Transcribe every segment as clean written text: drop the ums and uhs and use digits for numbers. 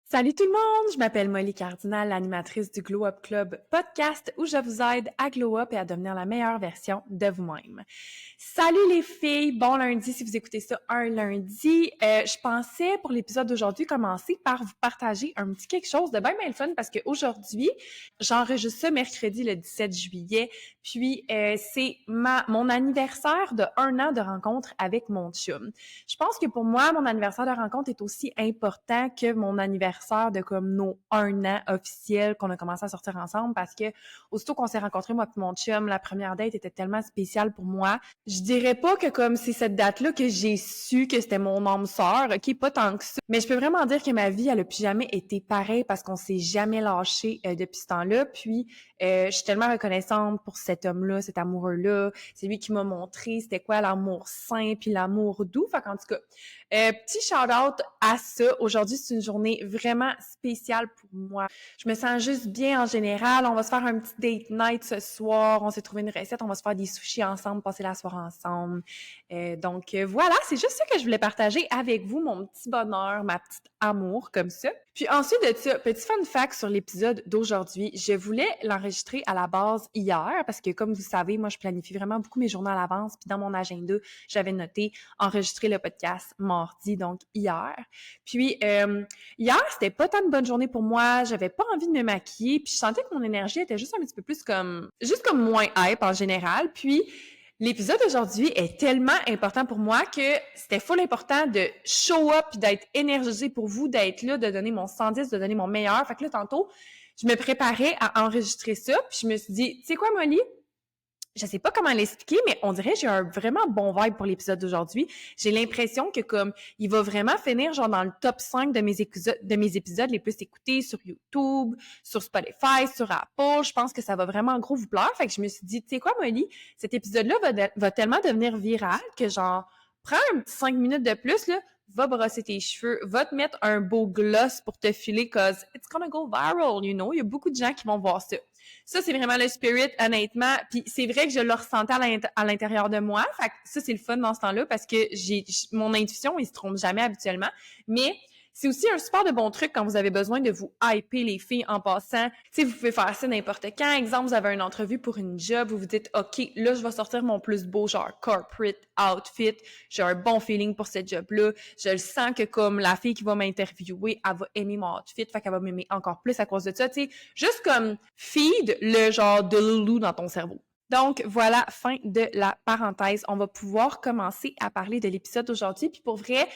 Salut tout le monde, je m'appelle Molly Cardinal, l'animatrice du Glow Up Club podcast où je vous aide à glow up et à devenir la meilleure version de vous-même. Salut les filles, bon lundi si vous écoutez ça un lundi. Je pensais pour l'épisode d'aujourd'hui commencer par vous partager un petit quelque chose de bien fun parce qu'aujourd'hui, j'enregistre ça mercredi le 17 juillet, puis c'est mon anniversaire de 1 an de rencontre avec mon chum. Je pense que pour moi, mon anniversaire de rencontre est aussi important que mon anniversaire de comme nos 1 an officiel qu'on a commencé à sortir ensemble parce que aussitôt qu'on s'est rencontrés, moi et mon chum, la première date était tellement spéciale pour moi. Je dirais pas que comme c'est cette date-là que j'ai su que c'était mon âme sœur, ok, pas tant que ça. Mais je peux vraiment dire que ma vie, elle a plus jamais été pareille parce qu'on s'est jamais lâché depuis ce temps-là. Puis, je suis tellement reconnaissante pour cet homme-là, cet amoureux-là. C'est lui qui m'a montré c'était quoi l'amour sain puis l'amour doux. Fait qu'en tout cas, petit shout-out à ça. Aujourd'hui, c'est une journée vraiment spéciale pour moi. Je me sens juste bien en général. On va se faire un petit date night ce soir. On s'est trouvé une recette. On va se faire des sushis ensemble, passer la soirée ensemble. Donc voilà, c'est juste ça que je voulais partager avec vous, mon petit bonheur, ma petite amour comme ça. Puis ensuite de ça, petit fun fact sur l'épisode d'aujourd'hui. Je voulais l'enregistrer à la base hier parce que comme vous savez, moi je planifie vraiment beaucoup mes journées à l'avance. Puis dans mon agenda, j'avais noté enregistrer le podcast mardi, donc hier. Puis hier, c'était pas tant de bonne journée pour moi. J'avais pas envie de me maquiller. Puis je sentais que mon énergie était juste un petit peu plus juste comme moins hype en général. Puis l'épisode d'aujourd'hui est tellement important pour moi que c'était full important de show up, d'être énergisée pour vous, d'être là, de donner mon 110, de donner mon meilleur. Fait que là, tantôt, je me préparais à enregistrer ça, puis je me suis dit, tu sais quoi, Molly? Je sais pas comment l'expliquer, mais on dirait que j'ai un vraiment bon vibe pour l'épisode d'aujourd'hui. J'ai l'impression que comme il va vraiment finir genre dans le top 5 de mes épisodes les plus écoutés sur YouTube, sur Spotify, sur Apple. Je pense que ça va vraiment en gros vous plaire. Fait que je me suis dit, tu sais quoi, Molly, cet épisode-là va tellement devenir viral que genre, prends un petit 5 minutes de plus, là, va brosser tes cheveux, va te mettre un beau gloss pour te filer, cause it's gonna go viral, you know. Il y a beaucoup de gens qui vont voir ça. Ça, c'est vraiment le spirit, honnêtement. Puis c'est vrai que je le ressentais à l'intérieur de moi. Fait que ça, c'est le fun dans ce temps-là parce que mon intuition, il se trompe jamais habituellement. Mais c'est aussi un super de bon truc quand vous avez besoin de vous hyper les filles en passant. Tu sais, vous pouvez faire ça n'importe quand. Exemple, vous avez une entrevue pour une job, vous vous dites, OK, là, je vais sortir mon plus beau, genre corporate outfit. J'ai un bon feeling pour cette job-là. Je le sens que comme la fille qui va m'interviewer, elle va aimer mon outfit, fait qu'elle va m'aimer encore plus à cause de ça. Tu sais, juste comme feed le genre de loulou dans ton cerveau. Donc, voilà, fin de la parenthèse. On va pouvoir commencer à parler de l'épisode d'aujourd'hui. Puis pour vrai,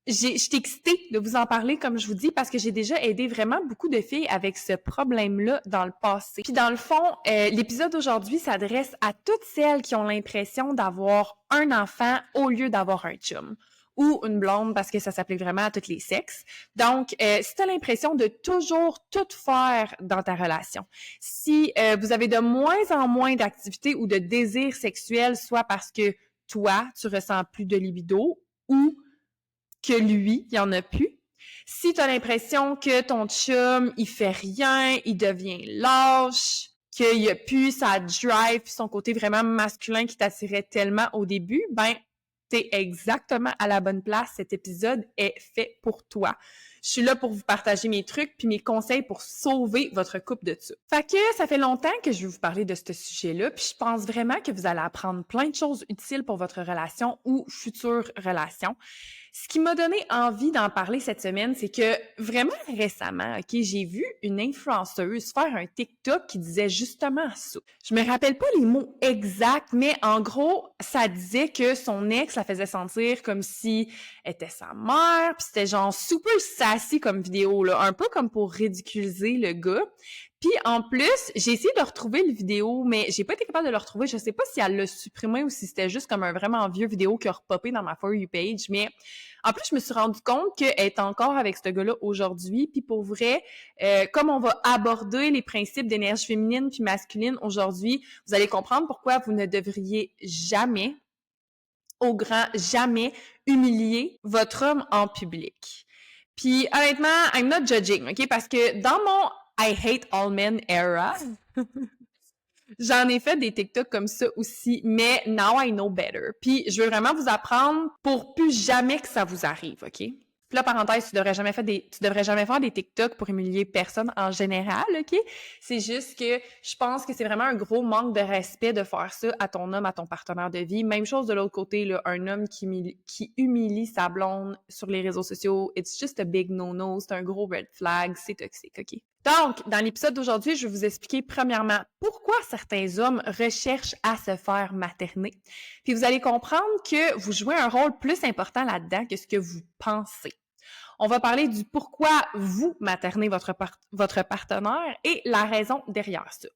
je suis excitée de vous en parler, comme je vous dis, parce que j'ai déjà aidé vraiment beaucoup de filles avec ce problème-là dans le passé. Puis dans le fond, l'épisode d'aujourd'hui s'adresse à toutes celles qui ont l'impression d'avoir un enfant au lieu d'avoir un chum ou une blonde, parce que ça s'applique vraiment à tous les sexes. Donc, si tu as l'impression de toujours tout faire dans ta relation, si vous avez de moins en moins d'activités ou de désirs sexuels, soit parce que toi, tu ressens plus de libido ou que lui, il y en a plus. Si tu as l'impression que ton chum, il fait rien, il devient lâche, qu'il y a plus sa drive, son côté vraiment masculin qui t'attirait tellement au début, ben, t'es exactement à la bonne place. Cet épisode est fait pour toi. Je suis là pour vous partager mes trucs puis mes conseils pour sauver votre couple de ça. Fait que ça fait longtemps que je vais vous parler de ce sujet-là, puis je pense vraiment que vous allez apprendre plein de choses utiles pour votre relation ou future relation. Ce qui m'a donné envie d'en parler cette semaine, c'est que vraiment récemment, OK, j'ai vu une influenceuse faire un TikTok qui disait justement ça. Je me rappelle pas les mots exacts, mais en gros, ça disait que son ex la faisait sentir comme si elle était sa mère, puis c'était genre super sassy comme vidéo, là, un peu comme pour ridiculiser le gars. Puis en plus, j'ai essayé de retrouver le vidéo, mais j'ai pas été capable de le retrouver. Je sais pas si elle l'a supprimé ou si c'était juste comme un vraiment vieux vidéo qui a repopé dans ma For You page, mais en plus, je me suis rendu compte qu'elle est encore avec ce gars-là aujourd'hui. Puis pour vrai, comme on va aborder les principes d'énergie féminine puis masculine aujourd'hui, vous allez comprendre pourquoi vous ne devriez jamais, au grand jamais, humilier votre homme en public. Puis honnêtement, I'm not judging, OK? Parce que dans mon I hate all men era, j'en ai fait des TikTok comme ça aussi, mais now I know better. Puis je veux vraiment vous apprendre pour plus jamais que ça vous arrive, OK? Puis là, parenthèse, tu devrais jamais faire des TikTok pour humilier personne en général, OK? C'est juste que je pense que c'est vraiment un gros manque de respect de faire ça à ton homme, à ton partenaire de vie. Même chose de l'autre côté, là, un homme qui humilie sa blonde sur les réseaux sociaux, it's just a big no-no, c'est un gros red flag, c'est toxique, OK? Donc, dans l'épisode d'aujourd'hui, je vais vous expliquer premièrement pourquoi certains hommes recherchent à se faire materner. Puis vous allez comprendre que vous jouez un rôle plus important là-dedans que ce que vous pensez. On va parler du pourquoi vous maternez votre partenaire et la raison derrière ça.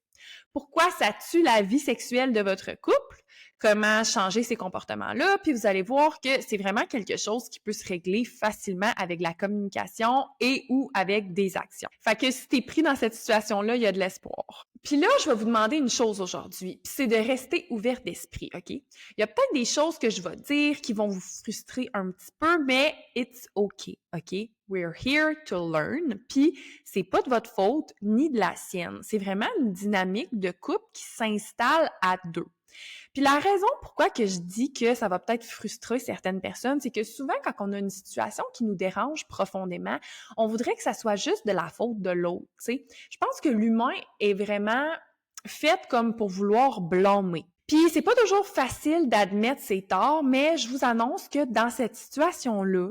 Pourquoi ça tue la vie sexuelle de votre couple? Comment changer ces comportements-là? Puis vous allez voir que c'est vraiment quelque chose qui peut se régler facilement avec la communication et ou avec des actions. Fait que si t'es pris dans cette situation-là, il y a de l'espoir. Puis là, je vais vous demander une chose aujourd'hui, puis c'est de rester ouvert d'esprit, OK? Il y a peut-être des choses que je vais dire qui vont vous frustrer un petit peu, mais it's okay, OK? We're here to learn, puis c'est pas de votre faute ni de la sienne. C'est vraiment une dynamique de couple qui s'installe à deux. Puis la raison pourquoi que je dis que ça va peut-être frustrer certaines personnes, c'est que souvent quand on a une situation qui nous dérange profondément, on voudrait que ça soit juste de la faute de l'autre, tu sais. Je pense que l'humain est vraiment fait comme pour vouloir blâmer. Puis c'est pas toujours facile d'admettre ses torts, mais je vous annonce que dans cette situation-là,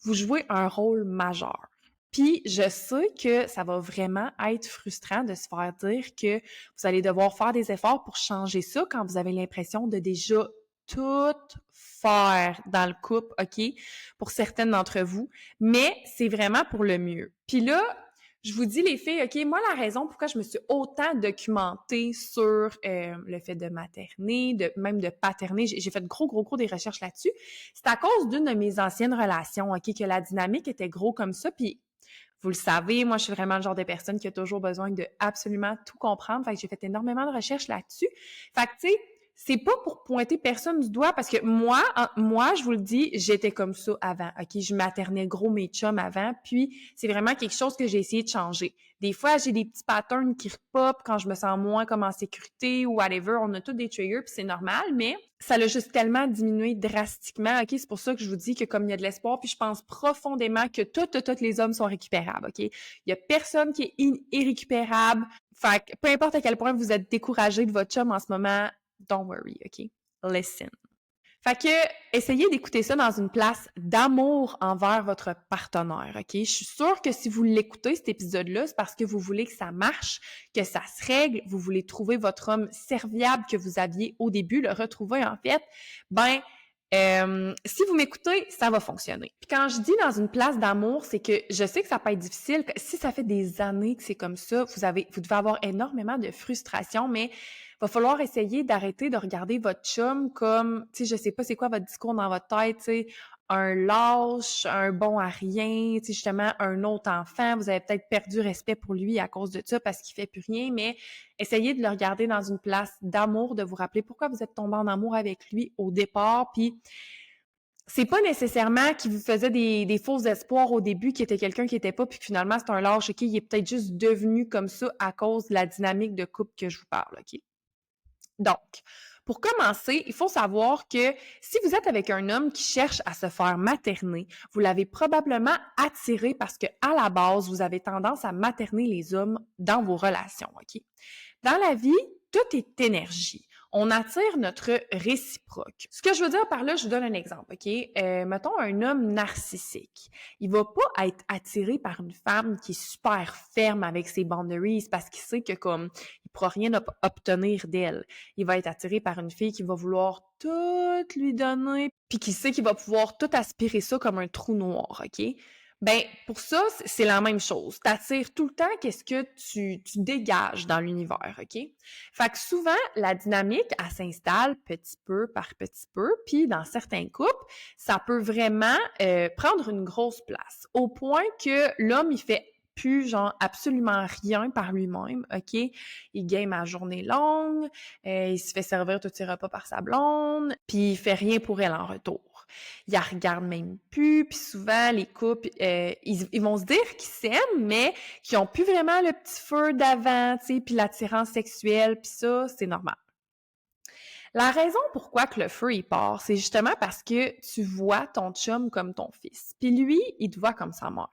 vous jouez un rôle majeur. Puis je sais que ça va vraiment être frustrant de se faire dire que vous allez devoir faire des efforts pour changer ça quand vous avez l'impression de déjà tout faire dans le couple, OK, pour certaines d'entre vous, mais c'est vraiment pour le mieux. Puis là, je vous dis les filles, OK, moi la raison pourquoi je me suis autant documentée sur le fait de materner, même de paterner, j'ai fait gros des recherches là-dessus, c'est à cause d'une de mes anciennes relations, OK, que la dynamique était gros comme ça, puis vous le savez, moi, je suis vraiment le genre de personne qui a toujours besoin de absolument tout comprendre. Fait que j'ai fait énormément de recherches là-dessus. Fait que, tu sais, c'est pas pour pointer personne du doigt parce que moi, je vous le dis, j'étais comme ça avant. OK, je maternais gros mes chums avant, puis c'est vraiment quelque chose que j'ai essayé de changer. Des fois, j'ai des petits patterns qui repopent quand je me sens moins comme en sécurité ou whatever. On a tous des triggers, puis c'est normal, mais ça l'a juste tellement diminué drastiquement. OK, c'est pour ça que je vous dis que comme il y a de l'espoir, puis je pense profondément que tous les hommes sont récupérables, OK? Il y a personne qui est irrécupérable. Fait que peu importe à quel point vous êtes découragé de votre chum en ce moment, don't worry, OK? Listen. Fait que, essayez d'écouter ça dans une place d'amour envers votre partenaire, OK? Je suis sûre que si vous l'écoutez, cet épisode-là, c'est parce que vous voulez que ça marche, que ça se règle, vous voulez trouver votre homme serviable que vous aviez au début, le retrouver en fait. Si vous m'écoutez, ça va fonctionner. Puis quand je dis dans une place d'amour, c'est que je sais que ça peut être difficile. Si ça fait des années que c'est comme ça, vous devez avoir énormément de frustration, mais va falloir essayer d'arrêter de regarder votre chum comme, tu sais, je sais pas c'est quoi votre discours dans votre tête, tu sais, un lâche, un bon à rien, tu sais, justement, un autre enfant. Vous avez peut-être perdu respect pour lui à cause de ça parce qu'il fait plus rien, mais essayez de le regarder dans une place d'amour, de vous rappeler pourquoi vous êtes tombé en amour avec lui au départ, puis c'est pas nécessairement qu'il vous faisait des faux espoirs au début, qu'il était quelqu'un qui était pas, puis finalement, c'est un lâche, OK? Il est peut-être juste devenu comme ça à cause de la dynamique de couple que je vous parle, OK? Donc, pour commencer, il faut savoir que si vous êtes avec un homme qui cherche à se faire materner, vous l'avez probablement attiré parce que à la base, vous avez tendance à materner les hommes dans vos relations, OK? Dans la vie, tout est énergie. On attire notre réciproque. Ce que je veux dire par là, je vous donne un exemple, OK? Mettons un homme narcissique. Il va pas être attiré par une femme qui est super ferme avec ses boundaries parce qu'il sait que comme il pourra rien obtenir d'elle. Il va être attiré par une fille qui va vouloir tout lui donner puis qui sait qu'il va pouvoir tout aspirer ça comme un trou noir, OK? Ben pour ça, c'est la même chose. T'attires tout le temps qu'est-ce que tu dégages dans l'univers, OK? Fait que souvent, la dynamique, elle s'installe petit peu par petit peu, puis dans certains couples, ça peut vraiment prendre une grosse place, au point que l'homme, il fait plus, genre, absolument rien par lui-même, OK? Il game à journée longue, il se fait servir tous ses repas par sa blonde, puis il fait rien pour elle en retour. Ils la regardent même plus, puis souvent, les couples, ils vont se dire qu'ils s'aiment, mais qu'ils ont plus vraiment le petit feu d'avant, tu sais, puis l'attirance sexuelle, puis ça, c'est normal. La raison pourquoi que le feu, il part, c'est justement parce que tu vois ton chum comme ton fils. Puis lui, il te voit comme sa mère.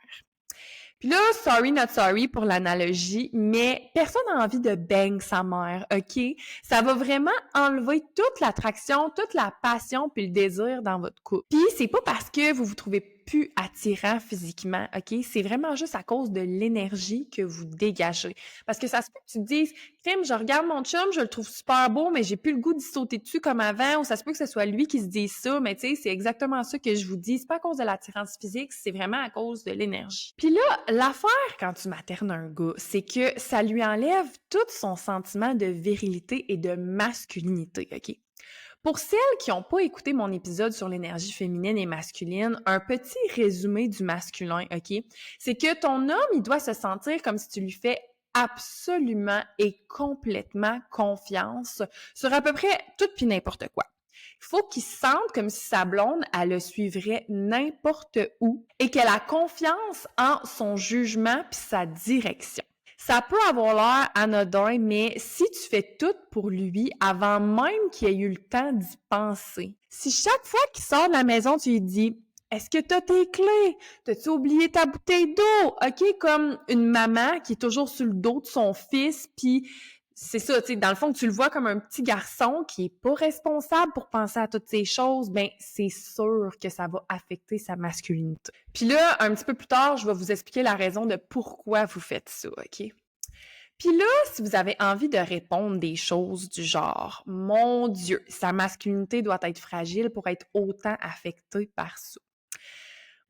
Puis là, sorry not sorry pour l'analogie, mais personne n'a envie de bang sa mère, OK? Ça va vraiment enlever toute l'attraction, toute la passion puis le désir dans votre couple. Puis c'est pas parce que vous vous trouvez plus attirant physiquement, OK? C'est vraiment juste à cause de l'énergie que vous dégagez. Parce que ça se peut que tu te dises, crime, je regarde mon chum, je le trouve super beau, mais j'ai plus le goût d'y sauter dessus comme avant, ou ça se peut que ce soit lui qui se dise ça, mais tu sais, c'est exactement ça que je vous dis. C'est pas à cause de l'attirance physique, c'est vraiment à cause de l'énergie. Puis là, l'affaire quand tu maternes un gars, c'est que ça lui enlève tout son sentiment de virilité et de masculinité, OK? Pour celles qui n'ont pas écouté mon épisode sur l'énergie féminine et masculine, un petit résumé du masculin, OK? C'est que ton homme, il doit se sentir comme si tu lui fais absolument et complètement confiance sur à peu près tout puis n'importe quoi. Il faut qu'il se sente comme si sa blonde, elle le suivrait n'importe où et qu'elle a confiance en son jugement puis sa direction. Ça peut avoir l'air anodin, mais si tu fais tout pour lui avant même qu'il ait eu le temps d'y penser, si chaque fois qu'il sort de la maison, tu lui dis « Est-ce que t'as tes clés? T'as-tu oublié ta bouteille d'eau? » OK, comme une maman qui est toujours sur le dos de son fils, puis c'est ça, tu sais, dans le fond, que tu le vois comme un petit garçon qui est pas responsable pour penser à toutes ces choses, ben c'est sûr que ça va affecter sa masculinité. Puis là, un petit peu plus tard, je vais vous expliquer la raison de pourquoi vous faites ça, OK? Puis là, si vous avez envie de répondre des choses du genre « Mon Dieu, sa masculinité doit être fragile pour être autant affectée par ça. »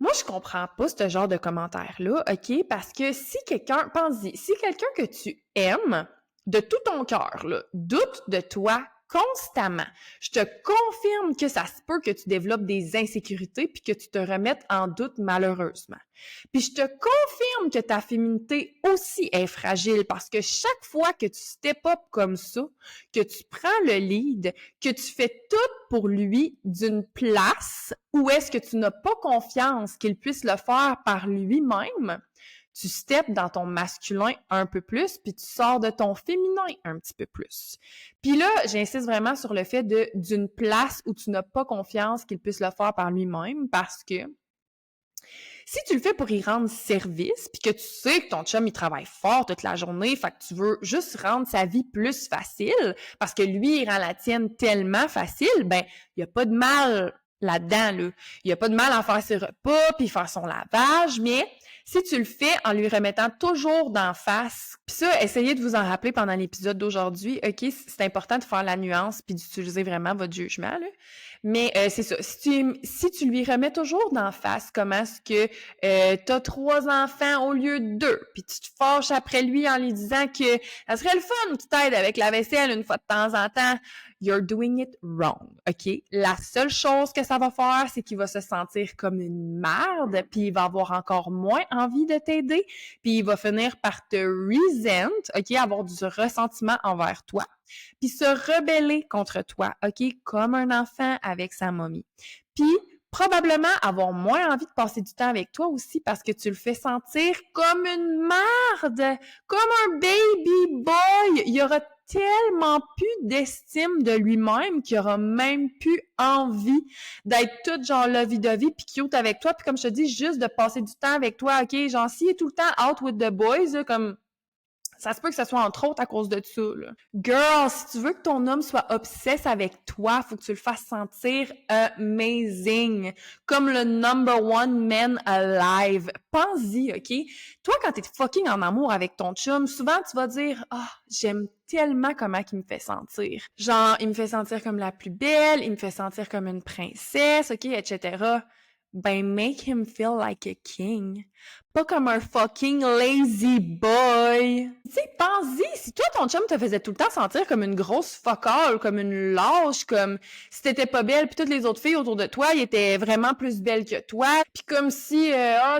Moi, je comprends pas ce genre de commentaire-là, OK? Parce que si quelqu'un, pense-y, si quelqu'un que tu aimes de tout ton cœur, là, doute de toi constamment, je te confirme que ça se peut que tu développes des insécurités puis que tu te remettes en doute malheureusement. Puis je te confirme que ta féminité aussi est fragile parce que chaque fois que tu step up comme ça, que tu prends le lead, que tu fais tout pour lui d'une place où est-ce que tu n'as pas confiance qu'il puisse le faire par lui-même, tu steps dans ton masculin un peu plus, puis tu sors de ton féminin un petit peu plus. Puis là, j'insiste vraiment sur le fait d'une place où tu n'as pas confiance qu'il puisse le faire par lui-même, parce que si tu le fais pour y rendre service, puis que tu sais que ton chum, il travaille fort toute la journée, fait que tu veux juste rendre sa vie plus facile, parce que lui, il rend la tienne tellement facile, ben, il n'y a pas de mal là-dedans, là. Il n'y a pas de mal à faire ses repas, puis faire son lavage, mais si tu le fais en lui remettant toujours d'en face, puis ça, essayez de vous en rappeler pendant l'épisode d'aujourd'hui, OK? C'est important de faire la nuance puis d'utiliser vraiment votre jugement, là. Mais c'est ça, si tu lui remets toujours d'en face comment est-ce que t'as 3 enfants au lieu de 2, puis tu te fâches après lui en lui disant que ça serait le fun qu'il t'aide avec la vaisselle une fois de temps en temps, you're doing it wrong, OK? La seule chose que ça va faire, c'est qu'il va se sentir comme une merde, puis il va avoir encore moins envie de t'aider, puis il va finir par te resent, OK? Avoir du ressentiment envers toi, puis se rebeller contre toi, OK? Comme un enfant avec sa momie. Puis probablement avoir moins envie de passer du temps avec toi aussi parce que tu le fais sentir comme une merde, comme un baby boy. Il y aura tellement plus d'estime de lui-même qu'il aura même plus envie d'être toute genre lovey-dovey puis cute avec toi. Puis comme je te dis, juste de passer du temps avec toi, OK? Genre, s'il est tout le temps out with the boys, là, comme ça se peut que ce soit entre autres à cause de ça, là. Girl, si tu veux que ton homme soit obsesse avec toi, faut que tu le fasses sentir amazing. Comme le number one man alive. Pense-y, OK? Toi, quand t'es fucking en amour avec ton chum, souvent tu vas dire « Ah, j'aime tellement comment il me fait sentir. » Genre, il me fait sentir comme la plus belle, il me fait sentir comme une princesse, OK, etc. Ben, make him feel like a king. Pas comme un fucking lazy boy. Tu sais, pense-y, si toi, ton chum te faisait tout le temps sentir comme une grosse fuck-all, comme une lâche, comme si t'étais pas belle, puis toutes les autres filles autour de toi, ils étaient vraiment plus belles que toi, puis comme si,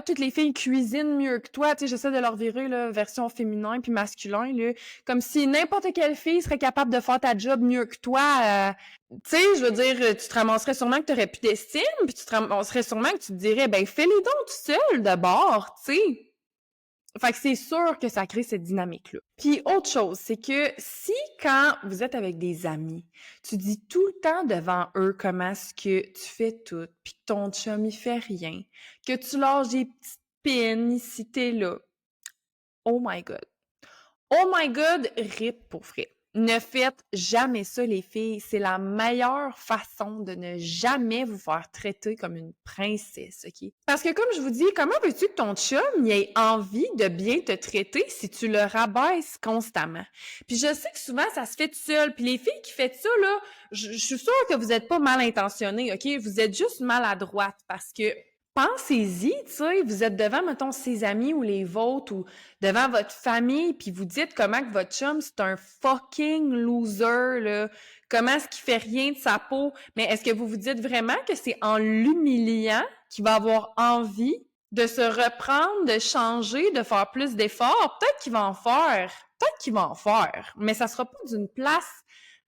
toutes les filles cuisinent mieux que toi, tu sais, j'essaie de leur virer, là, version féminin puis masculin, là, comme si n'importe quelle fille serait capable de faire ta job mieux que toi, tu sais, je veux dire, tu te ramasserais sûrement que t'aurais plus d'estime, puis tu te ramasserais sûrement que tu te dirais, ben, fais-les donc tout seul, d'abord, tu sais. Fait que c'est sûr que ça crée cette dynamique-là. Puis autre chose, c'est que si quand vous êtes avec des amis, tu dis tout le temps devant eux comment est-ce que tu fais tout, puis que ton chum il fait rien, que tu lâches des petites pins ici t'es là. Oh my God. Oh my God, rip pour vrai. Ne faites jamais ça, les filles. C'est la meilleure façon de ne jamais vous faire traiter comme une princesse, OK? Parce que comme je vous dis, comment veux-tu que ton chum il ait envie de bien te traiter si tu le rabaisses constamment? Puis je sais que souvent, ça se fait tout seul. Puis les filles qui font ça, là, je suis sûre que vous n'êtes pas mal intentionnées, OK? Vous êtes juste maladroite parce que pensez-y, tu sais, vous êtes devant, mettons, ses amis ou les vôtres ou devant votre famille, puis vous dites comment que votre chum, c'est un fucking loser, là. Comment est-ce qu'il fait rien de sa peau? Mais est-ce que vous vous dites vraiment que c'est en l'humiliant qu'il va avoir envie de se reprendre, de changer, de faire plus d'efforts? Peut-être qu'il va en faire. Peut-être qu'il va en faire. Mais ça sera pas d'une place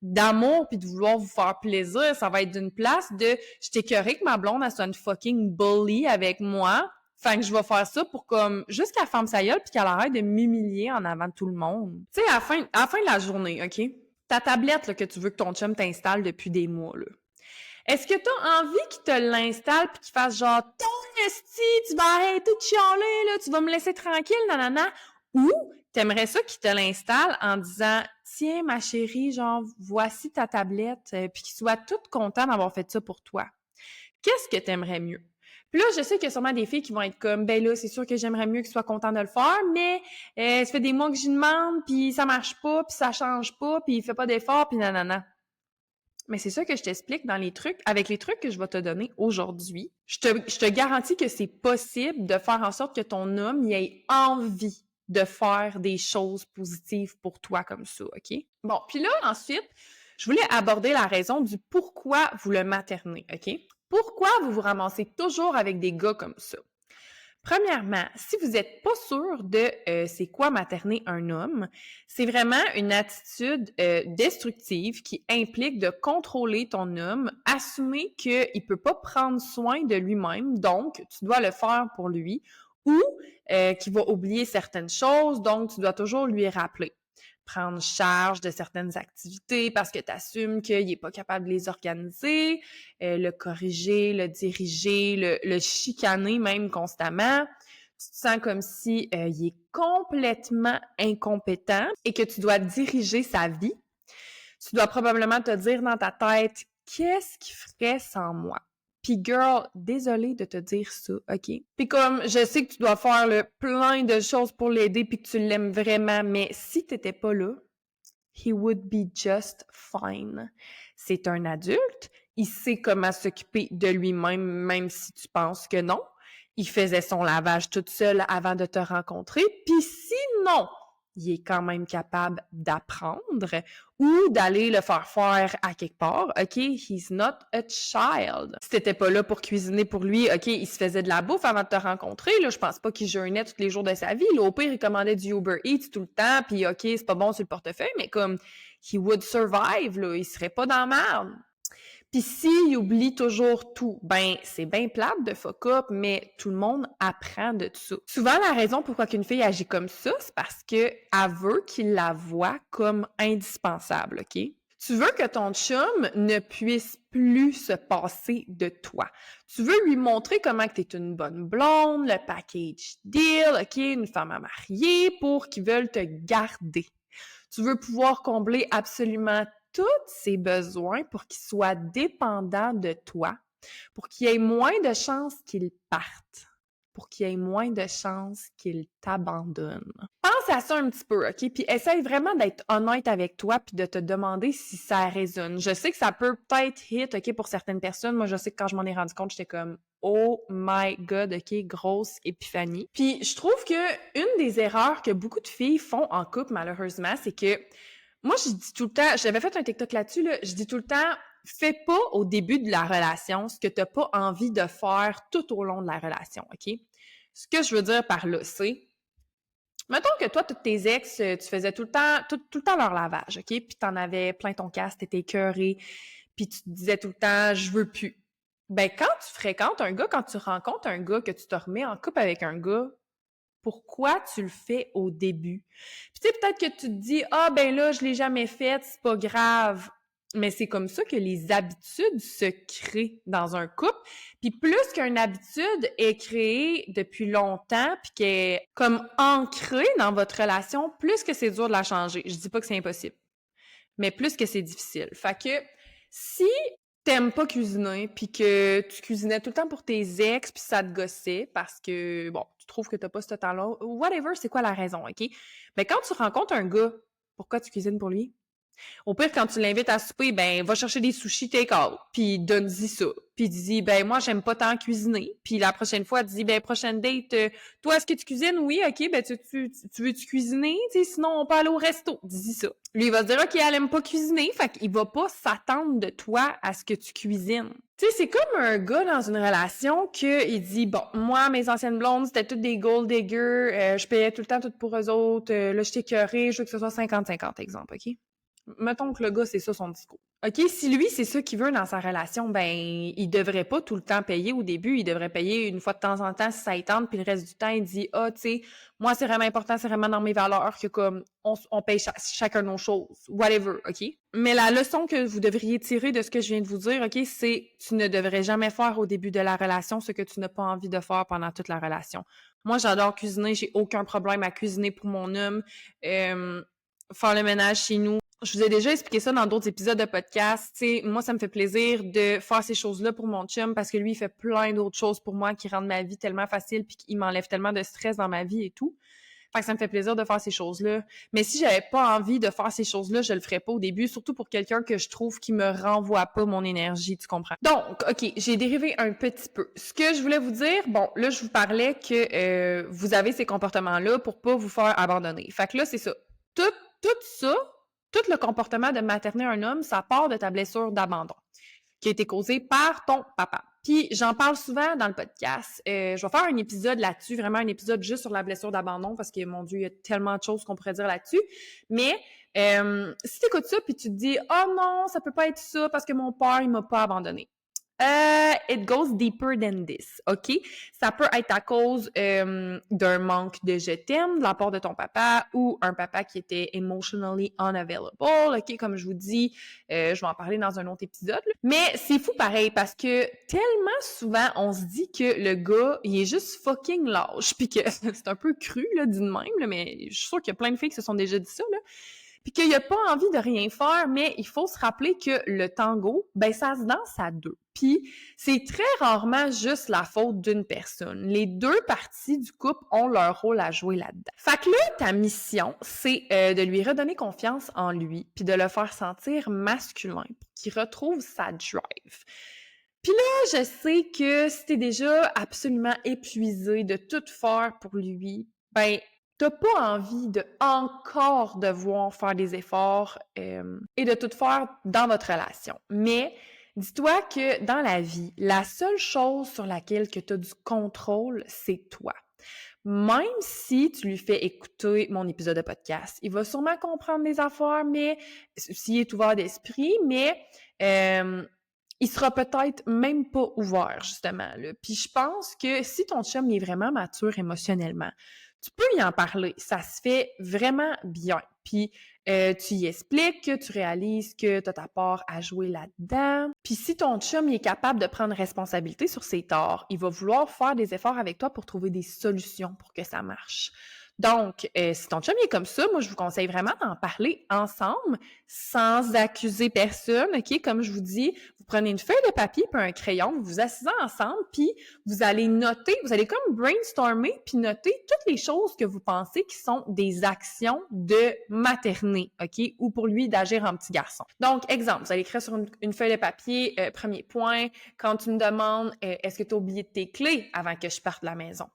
d'amour puis de vouloir vous faire plaisir. Ça va être d'une place de « je t'écœurais que ma blonde, elle soit une fucking bully avec moi. Fait que je vais faire ça pour comme juste qu'elle ferme sa gueule puis qu'elle arrête de m'humilier en avant de tout le monde. » Tu sais, à la fin de la journée, OK? Ta tablette là, que tu veux que ton chum t'installe depuis des mois, là. Est-ce que t'as envie qu'il te l'installe puis qu'il fasse genre ton esti, tu vas arrêter de chialer, là, tu vas me laisser tranquille, nanana? Ou t'aimerais ça qu'il te l'installe en disant tiens ma chérie, genre voici ta tablette, puis qu'il soit tout content d'avoir fait ça pour toi. Qu'est-ce que t'aimerais mieux? Puis là, je sais qu'il y a sûrement des filles qui vont être comme ben là, c'est sûr que j'aimerais mieux qu'il soit content de le faire, mais ça fait des mois que j'y demande, puis ça marche pas, puis ça change pas, puis il fait pas d'effort, puis nanana. Mais c'est ça que je t'explique dans les trucs, avec les trucs que je vais te donner aujourd'hui. Je te garantis que c'est possible de faire en sorte que ton homme y ait envie de faire des choses positives pour toi comme ça, OK? Bon, puis là, ensuite, je voulais aborder la raison du pourquoi vous le maternez, OK? Pourquoi vous vous ramassez toujours avec des gars comme ça? Premièrement, si vous n'êtes pas sûr de c'est quoi materner un homme, c'est vraiment une attitude destructive qui implique de contrôler ton homme, assumer qu'il ne peut pas prendre soin de lui-même, donc tu dois le faire pour lui, ou qu'il va oublier certaines choses, donc tu dois toujours lui rappeler. Prendre charge de certaines activités parce que tu assumes qu'il n'est pas capable de les organiser, le corriger, le diriger, le chicaner même constamment. Tu te sens comme si il est complètement incompétent et que tu dois diriger sa vie. Tu dois probablement te dire dans ta tête « Qu'est-ce qu'il ferait sans moi? » Puis girl, désolée de te dire ça, OK? Puis comme, je sais que tu dois faire plein de choses pour l'aider puis que tu l'aimes vraiment, mais si t'étais pas là, he would be just fine. C'est un adulte, il sait comment s'occuper de lui-même, même si tu penses que non. Il faisait son lavage toute seule avant de te rencontrer, puis sinon, il est quand même capable d'apprendre ou d'aller le faire faire à quelque part. OK, he's not a child. Si t'étais pas là pour cuisiner pour lui, OK, il se faisait de la bouffe avant de te rencontrer. Là, je pense pas qu'il jeûnait tous les jours de sa vie. Là, au pire, il commandait du Uber Eats tout le temps, puis OK, c'est pas bon sur le portefeuille, mais comme he would survive, là, il serait pas dans la merde. Puis s'il oublie toujours tout, ben c'est bien plate de fuck up, mais tout le monde apprend de tout ça. Souvent, la raison pourquoi qu'une fille agit comme ça, c'est parce qu'elle veut qu'il la voie comme indispensable, OK? Tu veux que ton chum ne puisse plus se passer de toi. Tu veux lui montrer comment tu es une bonne blonde, le package deal, OK, une femme à marier pour qu'ils veulent te garder. Tu veux pouvoir combler absolument tous ses besoins pour qu'il soit dépendant de toi, pour qu'il ait moins de chances qu'il parte, pour qu'il ait moins de chances qu'il t'abandonne. Pense à ça un petit peu, OK? Puis essaye vraiment d'être honnête avec toi puis de te demander si ça résonne. Je sais que ça peut peut-être hit, OK, pour certaines personnes. Moi, je sais que quand je m'en ai rendu compte, j'étais comme oh my God, OK, grosse épiphanie. Puis je trouve que une des erreurs que beaucoup de filles font en couple, malheureusement, c'est que moi, je dis tout le temps, j'avais fait un TikTok là-dessus, là, je dis tout le temps, fais pas au début de la relation ce que t'as pas envie de faire tout au long de la relation, OK? Ce que je veux dire par là, c'est, mettons que toi, toutes tes ex, tu faisais tout le temps leur lavage, OK? Puis t'en avais plein ton casse, t'étais écœurée, puis tu te disais tout le temps, je veux plus. Ben, quand tu fréquentes un gars, quand tu rencontres un gars, que tu te remets en couple avec un gars, pourquoi tu le fais au début. Puis tu sais, peut-être que tu te dis « Ah, ben là, je l'ai jamais fait, c'est pas grave. » Mais c'est comme ça que les habitudes se créent dans un couple. Puis plus qu'une habitude est créée depuis longtemps puis qu'elle est comme ancrée dans votre relation, plus que c'est dur de la changer. Je dis pas que c'est impossible, mais plus que c'est difficile. Fait que si t'aimes pas cuisiner puis que tu cuisinais tout le temps pour tes ex puis ça te gossait parce que, bon, tu trouves que t'as pas ce temps-là, whatever, c'est quoi la raison, OK? Mais quand tu rencontres un gars, pourquoi tu cuisines pour lui? Au pire, quand tu l'invites à souper, ben, va chercher des sushis take-out, puis donne-y ça. Puis dis, ben, moi, j'aime pas tant cuisiner. Puis la prochaine fois, dis, ben, prochaine date, toi, est-ce que tu cuisines? Oui, OK, ben, tu veux-tu cuisiner? Tu sais, sinon, on peut aller au resto. Dis ça. Lui, il va se dire, OK, elle aime pas cuisiner, fait qu'il va pas s'attendre de toi à ce que tu cuisines. Tu sais, c'est comme un gars dans une relation il dit, bon, moi, mes anciennes blondes, c'était toutes des gold diggers, je payais tout le temps tout pour eux autres, là, je t'écœurais, je veux que ce soit 50-50, exemple, OK? Mettons que le gars, c'est ça son discours. OK, si lui, c'est ça qu'il veut dans sa relation, ben, il devrait pas tout le temps payer au début. Il devrait payer une fois de temps en temps si ça y tente, puis le reste du temps, il dit « Ah, tu sais, moi, c'est vraiment important, c'est vraiment dans mes valeurs que comme on paye chacun nos choses. Whatever, OK? » Mais la leçon que vous devriez tirer de ce que je viens de vous dire, OK, c'est tu ne devrais jamais faire au début de la relation ce que tu n'as pas envie de faire pendant toute la relation. Moi, j'adore cuisiner, j'ai aucun problème à cuisiner pour mon homme. Faire le ménage chez nous. Je vous ai déjà expliqué ça dans d'autres épisodes de podcast. Tu sais, moi, ça me fait plaisir de faire ces choses-là pour mon chum parce que lui, il fait plein d'autres choses pour moi qui rendent ma vie tellement facile puis qui m'enlèvent tellement de stress dans ma vie et tout. Fait que ça me fait plaisir de faire ces choses-là. Mais si j'avais pas envie de faire ces choses-là, je le ferais pas au début, surtout pour quelqu'un que je trouve qui me renvoie pas mon énergie, tu comprends? Donc, OK, j'ai dérivé un petit peu. Ce que je voulais vous dire, bon, là, je vous parlais que vous avez ces comportements-là pour pas vous faire abandonner. Fait que là, c'est ça. Tout ça, tout le comportement de materner un homme, ça part de ta blessure d'abandon qui a été causée par ton papa. Puis j'en parle souvent dans le podcast. Je vais faire un épisode là-dessus, vraiment un épisode juste sur la blessure d'abandon parce que, mon Dieu, il y a tellement de choses qu'on pourrait dire là-dessus. Mais si tu écoutes ça puis tu te dis « Oh non, ça peut pas être ça parce que mon père, il m'a pas abandonné. » It goes deeper than this, OK? Ça peut être à cause d'un manque de « je t'aime » de la part de ton papa ou un papa qui était emotionally unavailable, OK? Comme je vous dis, je vais en parler dans un autre épisode. Là. Mais c'est fou pareil parce que tellement souvent, on se dit que le gars, il est juste fucking lâche puis que c'est un peu cru, là, dit de même, là, mais je suis sûre qu'il y a plein de filles qui se sont déjà dit ça, là. Puis qu'il n'y a pas envie de rien faire, mais il faut se rappeler que le tango, ben ça se danse à deux. Puis c'est très rarement juste la faute d'une personne. Les deux parties du couple ont leur rôle à jouer là-dedans. Fait que là, ta mission, c'est de lui redonner confiance en lui, puis de le faire sentir masculin, pour qu'il retrouve sa drive. Puis là, je sais que si t'es déjà absolument épuisé de tout faire pour lui, ben t'as pas envie de encore devoir faire des efforts et de tout faire dans votre relation. Mais dis-toi que dans la vie, la seule chose sur laquelle que tu as du contrôle, c'est toi. Même si tu lui fais écouter mon épisode de podcast, il va sûrement comprendre des affaires, mais s'il est ouvert d'esprit, mais il sera peut-être même pas ouvert, justement. Là. Puis je pense que si ton chum est vraiment mature émotionnellement, tu peux y en parler. Ça se fait vraiment bien. Puis tu y expliques que tu réalises que tu as ta part à jouer là-dedans. Puis si ton chum est capable de prendre responsabilité sur ses torts, il va vouloir faire des efforts avec toi pour trouver des solutions pour que ça marche. Donc, si ton chum est comme ça, moi, je vous conseille vraiment d'en parler ensemble, sans accuser personne, OK? Comme je vous dis, vous prenez une feuille de papier puis un crayon, vous vous assisez ensemble, puis vous allez noter, vous allez comme brainstormer puis noter toutes les choses que vous pensez qui sont des actions de materner, OK? Ou pour lui d'agir en petit garçon. Donc, exemple, vous allez écrire sur une feuille de papier, premier point, quand tu me demandes, est-ce que tu as oublié tes clés avant que je parte de la maison?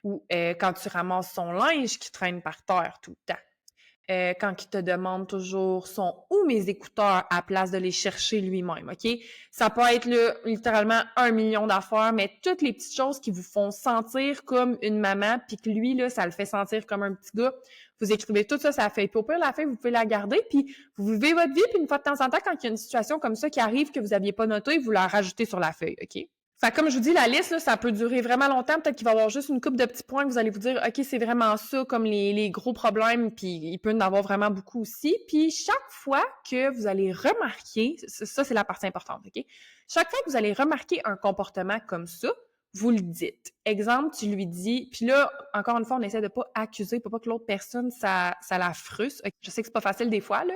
Ou quand tu ramasses son linge qui traîne par terre tout le temps. Quand il te demande toujours sont où mes écouteurs à place de les chercher lui-même, OK? Ça peut être là, littéralement 1 million d'affaires, mais toutes les petites choses qui vous font sentir comme une maman, puis que lui, là, ça le fait sentir comme un petit gars. Vous écrivez tout ça sur la feuille. Puis au pire, la feuille, vous pouvez la garder, puis vous vivez votre vie, puis une fois de temps en temps, quand il y a une situation comme ça qui arrive que vous n'aviez pas notée, vous la rajoutez sur la feuille, OK? Fait que comme je vous dis, la liste, là, ça peut durer vraiment longtemps. Peut-être qu'il va y avoir juste une couple de petits points que vous allez vous dire, OK, c'est vraiment ça, comme les gros problèmes, puis il peut y en avoir vraiment beaucoup aussi. Puis chaque fois que vous allez remarquer, ça, c'est la partie importante, OK? Chaque fois que vous allez remarquer un comportement comme ça, vous le dites. Exemple, tu lui dis, puis là, encore une fois, on essaie de pas accuser pour pas que l'autre personne, ça la frustre. Je sais que c'est pas facile des fois, là,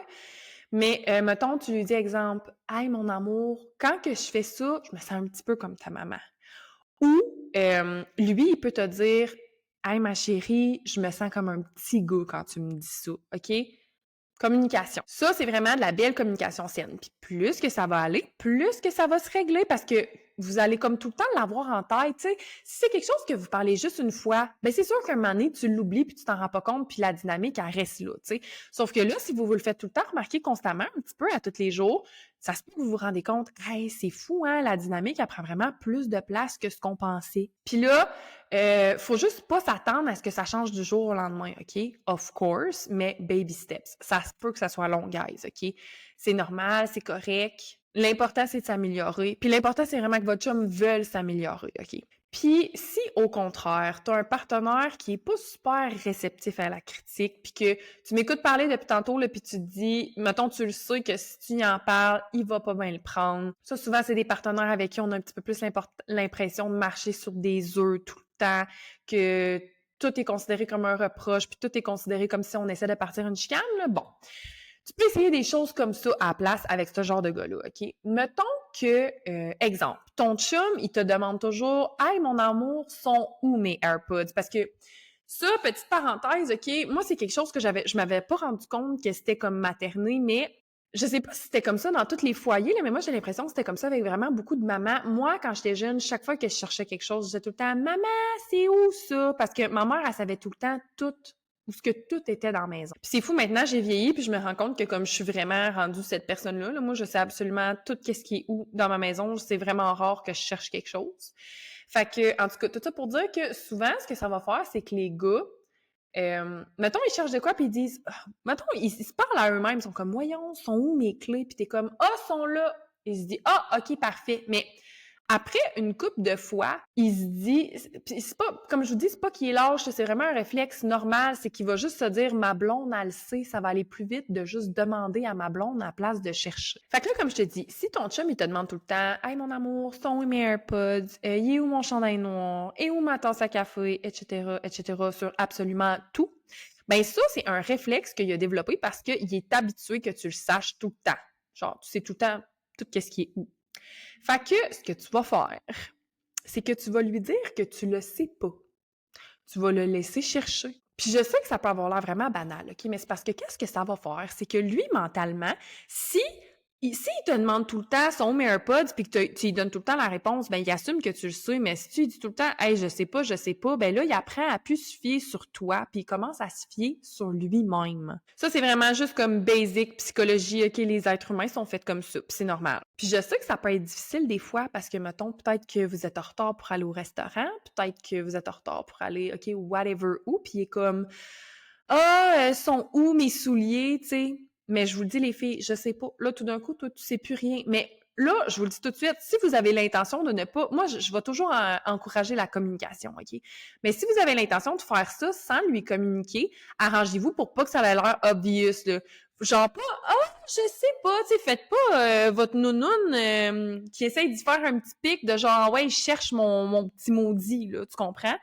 mais mettons, tu lui dis, exemple, Hey, mon amour, quand que je fais ça, je me sens un petit peu comme ta maman. Ou lui, il peut te dire, Hey, ma chérie, je me sens comme un petit gars quand tu me dis ça. OK? Communication. Ça, c'est vraiment de la belle communication saine. Puis plus que ça va aller, plus que ça va se régler parce que vous allez comme tout le temps l'avoir en tête, tu sais. Si c'est quelque chose que vous parlez juste une fois, ben c'est sûr qu'un moment donné, tu l'oublies puis tu t'en rends pas compte puis la dynamique, elle reste là, tu sais. Sauf que là, si vous le faites tout le temps remarquer constamment, un petit peu à tous les jours, ça se peut que vous vous rendez compte, hey, c'est fou, hein, la dynamique, elle prend vraiment plus de place que ce qu'on pensait. Puis là, faut juste pas s'attendre à ce que ça change du jour au lendemain, OK? Of course, mais baby steps. Ça se peut que ça soit long, guys, OK? C'est normal, c'est correct. L'important, c'est de s'améliorer. Puis l'important, c'est vraiment que votre chum veuille s'améliorer, OK? Puis si, au contraire, tu as un partenaire qui est pas super réceptif à la critique, puis que tu m'écoutes parler depuis tantôt, là, puis tu te dis, mettons, tu le sais que si tu y en parles, il va pas bien le prendre. Ça, souvent, c'est des partenaires avec qui on a un petit peu plus l'impression de marcher sur des œufs tout le temps, que tout est considéré comme un reproche, puis tout est considéré comme si on essaie de partir une chicane, là. Bon. Tu peux essayer des choses comme ça à la place avec ce genre de gars-là, OK? Mettons que, exemple, ton chum, il te demande toujours « Hey, mon amour, sont où mes AirPods? » Parce que ça, petite parenthèse, OK, moi, c'est quelque chose que je m'avais pas rendu compte que c'était comme materné, mais je sais pas si c'était comme ça dans tous les foyers, là, mais moi, j'ai l'impression que c'était comme ça avec vraiment beaucoup de mamans. Moi, quand j'étais jeune, chaque fois que je cherchais quelque chose, je disais tout le temps « Maman, c'est où ça? » Parce que ma mère, elle savait tout le temps tout où ce que tout était dans la maison. Puis c'est fou, maintenant, j'ai vieilli, puis je me rends compte que comme je suis vraiment rendue cette personne-là, là, moi, je sais absolument tout ce qui est où dans ma maison. C'est vraiment rare que je cherche quelque chose. Fait que, en tout cas, tout ça pour dire que souvent, ce que ça va faire, c'est que les gars, mettons, ils cherchent de quoi, puis ils disent, mettons, ils se parlent à eux-mêmes, ils sont comme, voyons, sont où mes clés? Puis t'es comme, sont là. Ils se disent, ok, parfait. Mais après une couple de fois, il se dit, puis c'est pas, comme je vous dis, c'est pas qu'il est lâche, c'est vraiment un réflexe normal, c'est qu'il va juste se dire, ma blonde, elle le sait, ça va aller plus vite de juste demander à ma blonde à la place de chercher. Fait que là, comme je te dis, si ton chum, il te demande tout le temps, hey, mon amour, sont où mes AirPods, il est où mon chandail noir, et où ma tasse à café, etc., sur absolument tout, ben ça, c'est un réflexe qu'il a développé parce qu'il est habitué que tu le saches tout le temps. Genre, tu sais tout le temps, tout ce qui est où. Fait que, ce que tu vas faire, c'est que tu vas lui dire que tu le sais pas. Tu vas le laisser chercher. Puis je sais que ça peut avoir l'air vraiment banal, OK? Mais c'est parce que qu'est-ce que ça va faire? C'est que lui, mentalement, s'il te demande tout le temps son mes AirPods puis que tu lui donnes tout le temps la réponse, ben il assume que tu le sais, mais si tu lui dis tout le temps « Hey, je sais pas », ben là, il apprend à plus se fier sur toi puis il commence à se fier sur lui-même. Ça, c'est vraiment juste comme basic psychologie, OK? Les êtres humains sont faits comme ça, puis c'est normal. Puis je sais que ça peut être difficile des fois parce que, mettons, peut-être que vous êtes en retard pour aller au restaurant, peut-être que vous êtes en retard pour aller, OK, whatever où, puis il est comme « Ah, sont où mes souliers? » tu sais. Mais je vous le dis, les filles, je sais pas. Là, tout d'un coup, toi, tu sais plus rien. Mais là, je vous le dis tout de suite, si vous avez l'intention de ne pas... Moi, je vais toujours encourager la communication, OK? Mais si vous avez l'intention de faire ça sans lui communiquer, arrangez-vous pour pas que ça ait l'air obvious, là. Genre pas, je sais pas, tu sais, faites pas votre nounoune qui essaye d'y faire un petit pic de genre, ouais, je cherche mon petit maudit, là, tu comprends?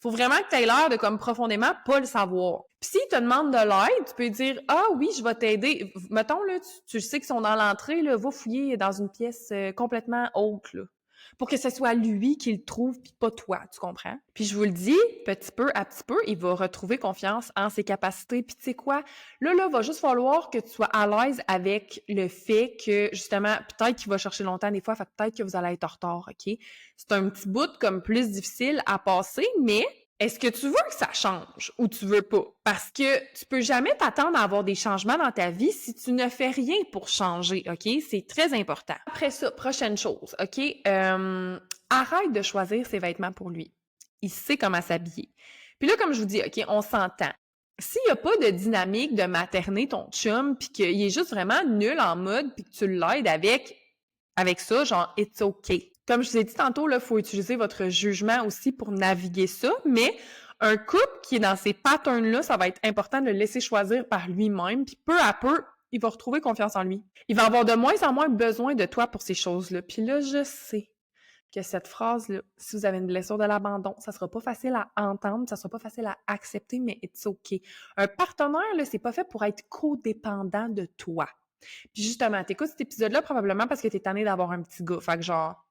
Faut vraiment que tu aies l'air de comme profondément pas le savoir. Puis s'il te demande de l'aide, tu peux dire « Ah oui, je vais t'aider. » Mettons, là, tu sais qu'ils sont dans l'entrée, là, va fouiller dans une pièce complètement haute, là, pour que ce soit lui qui le trouve, puis pas toi, tu comprends? Puis je vous le dis, petit peu à petit peu, il va retrouver confiance en ses capacités. Puis tu sais quoi? Là, va juste falloir que tu sois à l'aise avec le fait que, justement, peut-être qu'il va chercher longtemps des fois, fait peut-être que vous allez être en retard, OK? C'est un petit bout comme plus difficile à passer, mais est-ce que tu veux que ça change ou tu veux pas? Parce que tu peux jamais t'attendre à avoir des changements dans ta vie si tu ne fais rien pour changer, OK? C'est très important. Après ça, prochaine chose, OK? Arrête de choisir ses vêtements pour lui. Il sait comment s'habiller. Puis là, comme je vous dis, OK, on s'entend. S'il n'y a pas de dynamique de materner ton chum, puis qu'il est juste vraiment nul en mode, puis que tu l'aides avec ça, genre « it's okay ». Comme je vous ai dit tantôt, il faut utiliser votre jugement aussi pour naviguer ça, mais un couple qui est dans ces patterns-là, ça va être important de le laisser choisir par lui-même, puis peu à peu, il va retrouver confiance en lui. Il va avoir de moins en moins besoin de toi pour ces choses-là. Puis là, je sais que cette phrase-là, si vous avez une blessure de l'abandon, ça sera pas facile à entendre, ça sera pas facile à accepter, mais it's OK. Un partenaire, là, c'est pas fait pour être codépendant de toi. Puis justement, t'écoutes cet épisode-là probablement parce que t'es tanné d'avoir un petit gars. Fait que genre,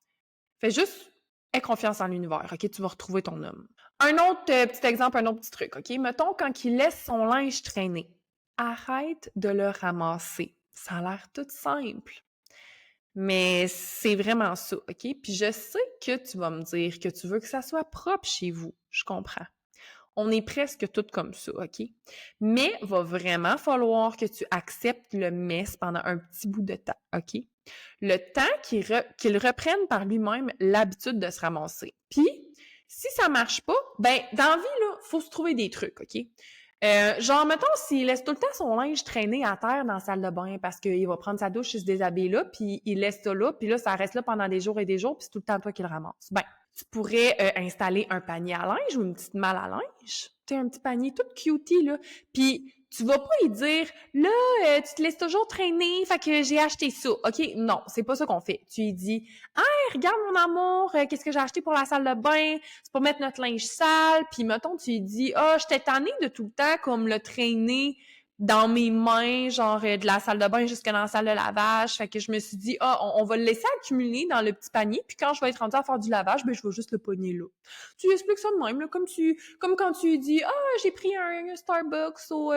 fais juste aie confiance en l'univers, OK? Tu vas retrouver ton homme. Un autre petit exemple, un autre petit truc, OK? Mettons, quand il laisse son linge traîner, arrête de le ramasser. Ça a l'air tout simple. Mais c'est vraiment ça, OK? Puis je sais que tu vas me dire que tu veux que ça soit propre chez vous. Je comprends. On est presque toutes comme ça, OK? Mais va vraiment falloir que tu acceptes le mess pendant un petit bout de temps, OK? Le temps qu'il reprenne par lui-même l'habitude de se ramasser. Puis, si ça marche pas, ben dans la vie, là, faut se trouver des trucs, OK? Genre, mettons, s'il laisse tout le temps son linge traîner à terre dans la salle de bain parce qu'il va prendre sa douche, il se déshabille là, puis il laisse ça là, puis là, ça reste là pendant des jours et des jours, puis c'est tout le temps toi qui le ramasses. Ben, tu pourrais installer un panier à linge ou une petite malle à linge. Tu sais, un petit panier tout cutie, là. Puis, tu vas pas lui dire, là, tu te laisses toujours traîner, fait que j'ai acheté ça. OK? Non, c'est pas ça qu'on fait. Tu lui dis, hey, regarde mon amour, qu'est-ce que j'ai acheté pour la salle de bain? C'est pour mettre notre linge sale. Puis, mettons, tu lui dis, j'étais tannée de tout le temps comme le traîner dans mes mains, genre de la salle de bain jusque dans la salle de lavage. Fait que je me suis dit, on va le laisser accumuler dans le petit panier, puis quand je vais être rendue à faire du lavage, ben je vais juste le pogner là. Tu lui expliques ça de même, là, comme quand tu lui dis, j'ai pris un Starbucks au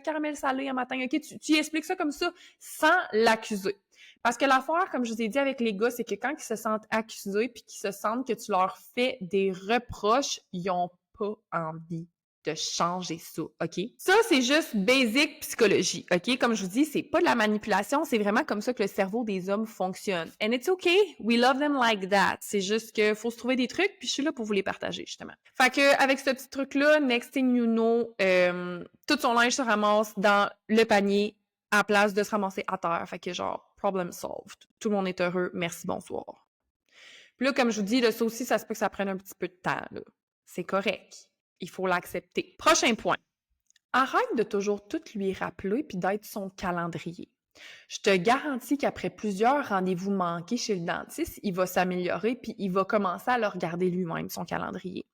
caramel salé un matin. OK, tu lui expliques ça comme ça, sans l'accuser. Parce que l'affaire, comme je vous ai dit avec les gars, c'est que quand ils se sentent accusés puis qu'ils se sentent que tu leur fais des reproches, ils ont pas envie de changer ça, OK? Ça, c'est juste basic psychologie, OK? Comme je vous dis, c'est pas de la manipulation, c'est vraiment comme ça que le cerveau des hommes fonctionne. And it's okay, we love them like that. C'est juste que faut se trouver des trucs, puis je suis là pour vous les partager, justement. Fait que, avec ce petit truc-là, next thing you know, tout son linge se ramasse dans le panier à place de se ramasser à terre. Fait que genre, problem solved. Tout le monde est heureux, merci, bonsoir. Puis là, comme je vous dis, là, ça aussi, ça se peut que ça prenne un petit peu de temps, là. C'est correct. Il faut l'accepter. Prochain point. Arrête de toujours tout lui rappeler puis d'être son calendrier. Je te garantis qu'après plusieurs rendez-vous manqués chez le dentiste, il va s'améliorer puis il va commencer à le regarder lui-même, son calendrier.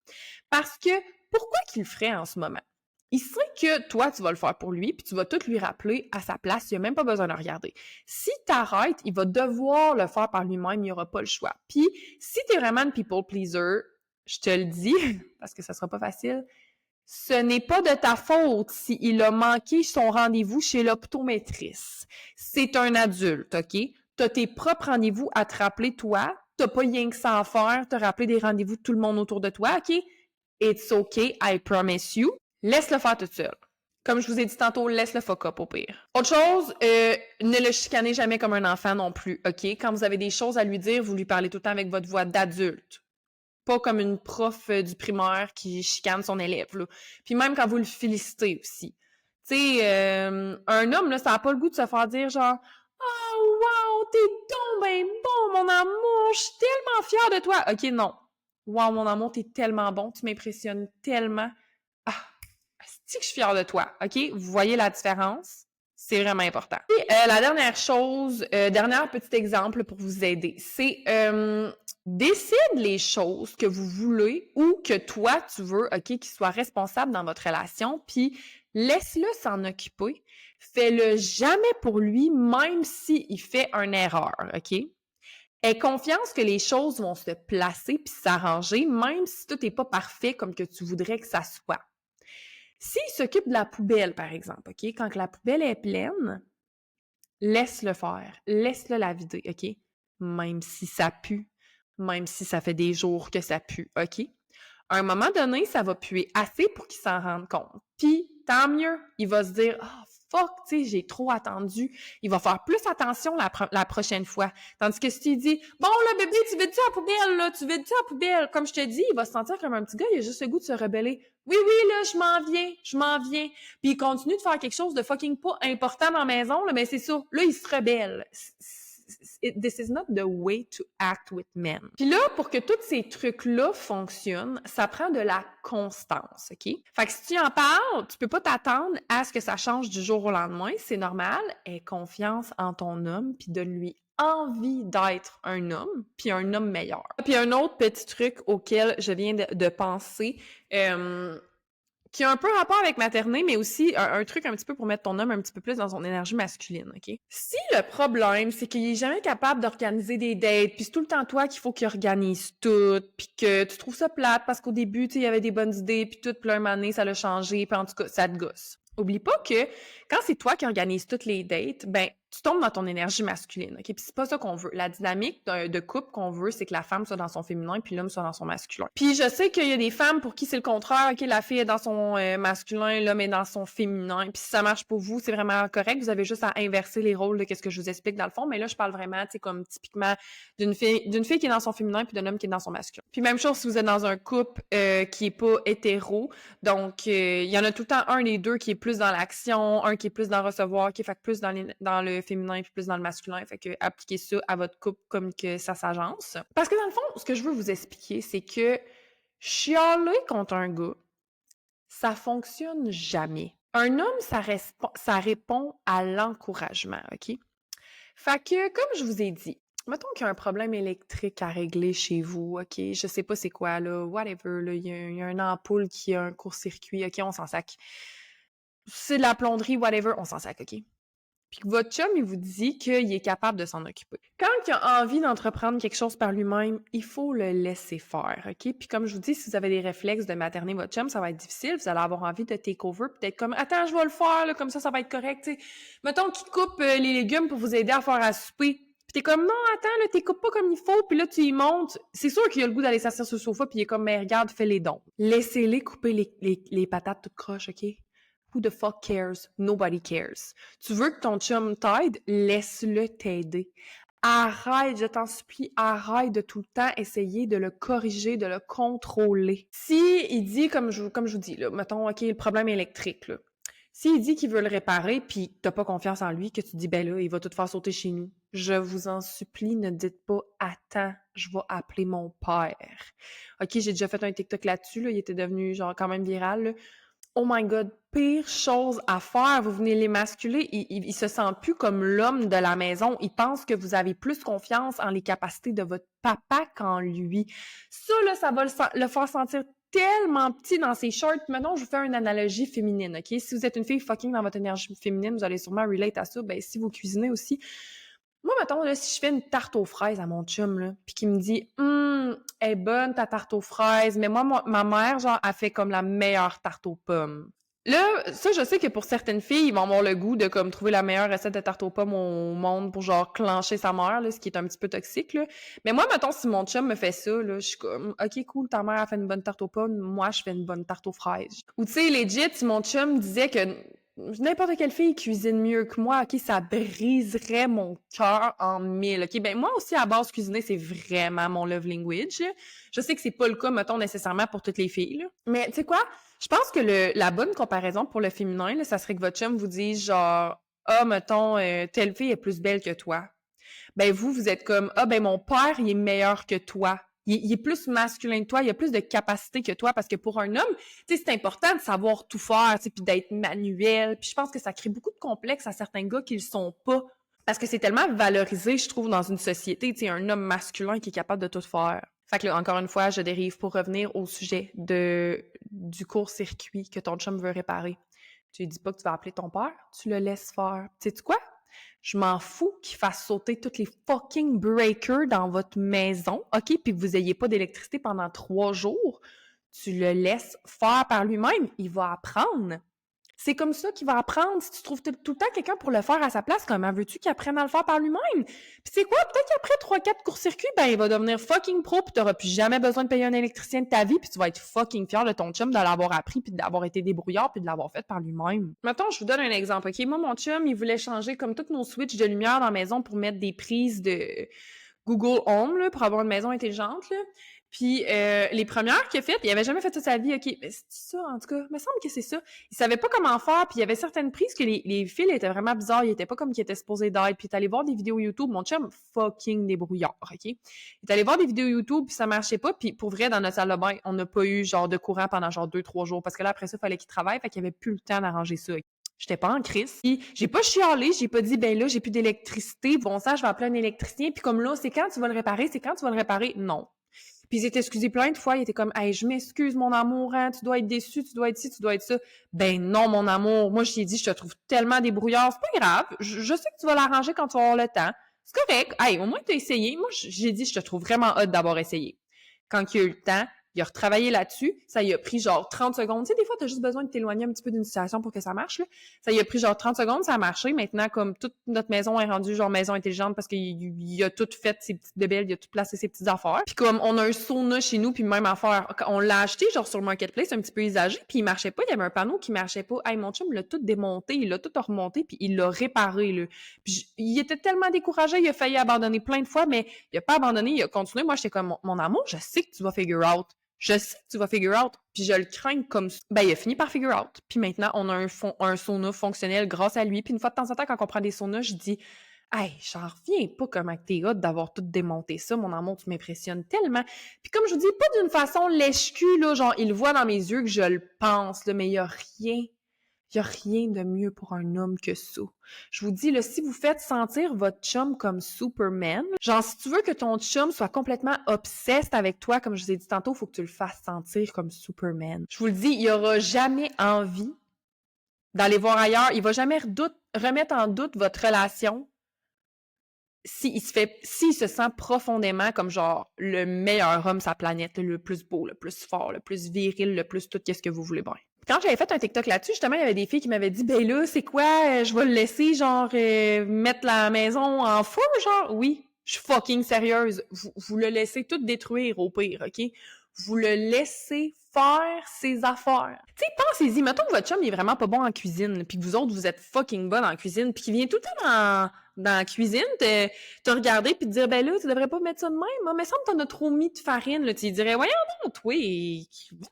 Parce que, pourquoi qu'il le ferait en ce moment? Il sait que toi, tu vas le faire pour lui puis tu vas tout lui rappeler à sa place, il n'a même pas besoin de regarder. Si tu arrêtes, il va devoir le faire par lui-même, il n'y aura pas le choix. Puis, si tu es vraiment une people pleaser, je te le dis, parce que ça sera pas facile, ce n'est pas de ta faute s'il a manqué son rendez-vous chez l'optométriste. C'est un adulte, OK? T'as tes propres rendez-vous à te rappeler, toi. T'as pas rien que ça à faire, te rappeler des rendez-vous de tout le monde autour de toi, OK? It's okay, I promise you. Laisse-le faire toute seule. Comme je vous ai dit tantôt, laisse le fuck up au pire. Autre chose, ne le chicanez jamais comme un enfant non plus, OK? Quand vous avez des choses à lui dire, vous lui parlez tout le temps avec votre voix d'adulte. Pas comme une prof du primaire qui chicane son élève, là. Puis même quand vous le félicitez aussi. Tu sais, un homme, là, ça n'a pas le goût de se faire dire genre « Oh, wow, t'es donc ben bon, mon amour, je suis tellement fière de toi! » OK, non. « Wow, mon amour, t'es tellement bon, tu m'impressionnes tellement. Ah, c'est que je suis fière de toi. » OK? Vous voyez la différence? C'est vraiment important. Et la dernière chose, dernier petit exemple pour vous aider, c'est décide les choses que vous voulez ou que toi, tu veux, OK, qu'il soit responsable dans votre relation, puis laisse-le s'en occuper. Fais-le jamais pour lui, même s'il fait une erreur, OK? Aie confiance que les choses vont se placer puis s'arranger, même si tout n'est pas parfait comme que tu voudrais que ça soit. S'il s'occupe de la poubelle, par exemple, OK? Quand la poubelle est pleine, laisse-le faire. Laisse-le la vider, OK? Même si ça pue, même si ça fait des jours que ça pue, OK? À un moment donné, ça va puer assez pour qu'il s'en rende compte. Puis, tant mieux, il va se dire « Ah, fuck, tu sais, j'ai trop attendu. » Il va faire plus attention la prochaine fois. Tandis que si tu dis « Bon, là, bébé, tu vides-tu la poubelle, là? Tu vides-tu la poubelle? » Comme je te dis, il va se sentir comme un petit gars, il a juste le goût de se rebeller. « Oui, oui, là, je m'en viens. » Puis il continue de faire quelque chose de fucking pas important dans la maison, là, mais c'est ça. Là, il se rebelle. this is not the way to act with men. Puis là, pour que tous ces trucs-là fonctionnent, ça prend de la constance, OK? Fait que si tu en parles, tu peux pas t'attendre à ce que ça change du jour au lendemain, c'est normal. Aie confiance en ton homme, puis donne-lui envie d'être un homme, puis un homme meilleur. Puis un autre petit truc auquel je viens de penser, qui a un peu rapport avec materner, mais aussi un truc un petit peu pour mettre ton homme un petit peu plus dans son énergie masculine, OK? Si le problème, c'est qu'il est jamais capable d'organiser des dates, puis c'est tout le temps toi qu'il faut qu'il organise tout, puis que tu trouves ça plate parce qu'au début, tu sais, il y avait des bonnes idées, puis tout, puis là, un moment donné, ça l'a changé, puis en tout cas, ça te gosse. Oublie pas que quand c'est toi qui organise toutes les dates, ben tu tombes dans ton énergie masculine, OK? Puis c'est pas ça qu'on veut. La dynamique de couple qu'on veut, c'est que la femme soit dans son féminin puis l'homme soit dans son masculin. Puis je sais qu'il y a des femmes pour qui c'est le contraire, OK? La fille est dans son masculin, l'homme est dans son féminin. Puis si ça marche pour vous, c'est vraiment correct. Vous avez juste à inverser les rôles de qu'est-ce que je vous explique dans le fond. Mais là, je parle vraiment, tu sais, comme typiquement d'une fille qui est dans son féminin puis d'un homme qui est dans son masculin. Puis même chose si vous êtes dans un couple qui est pas hétéro. Donc, il y en a tout le temps un des deux qui est plus dans l'action, un qui est plus dans le recevoir, qui est fait plus dans le féminin puis plus dans le masculin. Fait que appliquez ça à votre couple comme que ça s'agence. Parce que dans le fond, ce que je veux vous expliquer, c'est que chialer contre un gars, ça fonctionne jamais. Un homme, ça répond à l'encouragement, OK? Fait que, comme je vous ai dit, mettons qu'il y a un problème électrique à régler chez vous, OK? Je sais pas c'est quoi, là, whatever, là, il y a une ampoule qui a un court-circuit, OK? On s'en sac. C'est de la plomberie, whatever, on s'en sac, OK? Puis que votre chum, il vous dit qu'il est capable de s'en occuper. Quand il a envie d'entreprendre quelque chose par lui-même, il faut le laisser faire, OK? Puis comme je vous dis, si vous avez des réflexes de materner votre chum, ça va être difficile. Vous allez avoir envie de take over, peut-être comme « Attends, je vais le faire, là, comme ça va être correct. » Tu sais, mettons qu'il coupe les légumes pour vous aider à faire à souper. Puis t'es comme « Non, attends, là, t'es coupes pas comme il faut. » Puis là, tu y montes. C'est sûr qu'il a le goût d'aller s'asseoir sur le sofa, puis il est comme « Mais regarde, fais les dons. » Laissez-les couper les patates toutes croches, OK? Who the fuck cares? Nobody cares. Tu veux que ton chum t'aide? Laisse-le t'aider. Arrête, je t'en supplie, arrête de tout le temps essayer de le corriger, de le contrôler. Si il dit, comme je vous dis, là, mettons, OK, le problème électrique, là. S'il dit qu'il veut le réparer, puis t'as pas confiance en lui, que tu dis, ben là, il va tout faire sauter chez nous. Je vous en supplie, ne dites pas, attends, je vais appeler mon père. OK, j'ai déjà fait un TikTok là-dessus, là, il était devenu, genre, quand même viral, là. Oh my God, pire chose à faire, vous venez l'émasculer, il se sent plus comme l'homme de la maison, il pense que vous avez plus confiance en les capacités de votre papa qu'en lui. Ça, là, ça va le faire sentir tellement petit dans ses shorts. Maintenant, je vous fais une analogie féminine, OK? Si vous êtes une fille fucking dans votre énergie féminine, vous allez sûrement relate à ça. Ben, si vous cuisinez aussi, moi, mettons, là, si je fais une tarte aux fraises à mon chum, là, puis qu'il me dit « elle est bonne ta tarte aux fraises », mais moi, ma mère, genre, elle fait comme la meilleure tarte aux pommes. Là, ça, je sais que pour certaines filles, ils vont avoir le goût de comme trouver la meilleure recette de tarte aux pommes au monde pour genre clencher sa mère, là, ce qui est un petit peu toxique, là. Mais moi, mettons, si mon chum me fait ça, là, je suis comme « OK, cool, ta mère a fait une bonne tarte aux pommes, moi, je fais une bonne tarte aux fraises. » Ou tu sais, legit, si mon chum disait que n'importe quelle fille cuisine mieux que moi, OK, ça briserait mon cœur en mille, OK? Ben moi aussi, à base, cuisiner, c'est vraiment mon love language. Je sais que c'est pas le cas, mettons, nécessairement pour toutes les filles, là. Mais tu sais quoi? Je pense que la bonne comparaison pour le féminin, là, ça serait que votre chum vous dise genre « Ah, mettons, telle fille est plus belle que toi. » Ben vous êtes comme « Ah, ben mon père, il est meilleur que toi. » Il est plus masculin que toi, il a plus de capacité que toi, parce que pour un homme, tu sais, c'est important de savoir tout faire, tu sais, puis d'être manuel, puis je pense que ça crée beaucoup de complexes à certains gars qui le sont pas, parce que c'est tellement valorisé, je trouve, dans une société, tu sais, un homme masculin qui est capable de tout faire. Fait que là, encore une fois, je dérive pour revenir au sujet du court-circuit que ton chum veut réparer. Tu lui dis pas que tu vas appeler ton père, tu le laisses faire. Tu sais quoi? Je m'en fous qu'il fasse sauter toutes les fucking breakers dans votre maison, OK? Puis que vous ayez pas d'électricité pendant 3 jours. Tu le laisses faire par lui-même. Il va apprendre. C'est comme ça qu'il va apprendre. Si tu trouves tout le temps quelqu'un pour le faire à sa place, comment veux-tu qu'il apprenne à le faire par lui-même? Puis c'est quoi? Peut-être qu'après 3-4 courts-circuits, ben il va devenir fucking pro, puis t'auras plus jamais besoin de payer un électricien de ta vie, puis tu vas être fucking fier de ton chum de l'avoir appris, puis d'avoir été débrouillard, puis de l'avoir fait par lui-même. Mettons, je vous donne un exemple, OK? Moi, mon chum, il voulait changer comme toutes nos switches de lumière dans la maison pour mettre des prises de Google Home, là, pour avoir une maison intelligente, là. Puis les premières qu'il a faites, il avait jamais fait toute sa vie, OK, mais c'est ça, en tout cas, il me semble que c'est ça. Il savait pas comment faire, puis il y avait certaines prises que les fils étaient vraiment bizarres, ils étaient pas comme qu'ils étaient supposés d'être, puis il est allé voir des vidéos YouTube, mon chum, fucking débrouillard, OK? Il est allé voir des vidéos YouTube, puis ça marchait pas, puis pour vrai, dans notre salle de bain, on n'a pas eu genre de courant pendant genre 2-3 jours, parce que là, après ça, il fallait qu'il travaille, fait qu'il y avait plus le temps d'arranger ça. J'étais pas en crise. Puis j'ai pas chialé, j'ai pas dit ben là j'ai plus d'électricité, bon ça je vais appeler un électricien, puis comme là c'est quand tu vas le réparer, c'est quand tu vas le réparer. Non. Puis ils étaient excusés plein de fois, ils étaient comme hey, je m'excuse mon amour, hein, tu dois être déçu, tu dois être ci, tu dois être ça. Ben non mon amour, moi je t'ai dit je te trouve tellement débrouillard, c'est pas grave, je sais que tu vas l'arranger quand tu vas avoir le temps. C'est correct. Hey, au moins tu as essayé. Moi j'ai dit je te trouve vraiment hot d'avoir essayé. Quand il a eu le temps, il a retravaillé là-dessus. Ça lui a pris genre 30 secondes. Tu sais, des fois, t'as juste besoin de t'éloigner un petit peu d'une situation pour que ça marche, là. Ça lui a pris genre 30 secondes, ça a marché. Maintenant, comme toute notre maison est rendue genre maison intelligente parce qu'il a tout fait ses petites bébelles, il a tout placé ses petites affaires. Puis comme on a un sauna chez nous, puis même affaire, on l'a acheté genre sur Marketplace, un petit peu usagé, puis il marchait pas. Il y avait un panneau qui marchait pas. Hey, mon chum l'a tout démonté, il l'a tout remonté, puis il l'a réparé, là. Puis il était tellement découragé, il a failli abandonner plein de fois, mais il a pas abandonné, il a continué. Moi, j'étais comme, mon amour, je sais que tu vas figure out. Je sais que tu vas figure out, puis je le crains comme ça. Ben, il a fini par figure out. Puis maintenant, on a un sauna fonctionnel grâce à lui. Puis une fois de temps en temps, quand on prend des saunas, je dis « Hey, j'en reviens pas comment t'es hot d'avoir tout démonté ça, mon amour, tu m'impressionnes tellement. » Puis comme je vous dis, pas d'une façon lèche-cul, là, genre, il voit dans mes yeux que je le pense, là, mais il y a rien de mieux pour un homme que ça. Je vous dis, là, si vous faites sentir votre chum comme Superman, genre, si tu veux que ton chum soit complètement obsessed avec toi, comme je vous ai dit tantôt, il faut que tu le fasses sentir comme Superman. Je vous le dis, il aura jamais envie d'aller voir ailleurs. Il va jamais remettre en doute votre relation s'il se sent profondément comme genre le meilleur homme sur la planète, le plus beau, le plus fort, le plus viril, le plus tout, qu'est-ce que vous voulez bien. Quand j'avais fait un TikTok là-dessus, justement, il y avait des filles qui m'avaient dit, ben là, c'est quoi, je vais le laisser, genre, mettre la maison en feu, genre? Oui, je suis fucking sérieuse. Vous le laissez tout détruire, au pire, OK? Vous le laissez faire ses affaires. Tu sais, pensez-y, mettons que votre chum, il est vraiment pas bon en cuisine, puis que vous autres, vous êtes fucking bon en cuisine, puis qu'il vient tout le temps dans la cuisine, te regarder puis te dire, ben là, tu devrais pas mettre ça de même. Moi, mais semble que t'en as trop mis de farine, là. Tu dirais, voyons donc, toi,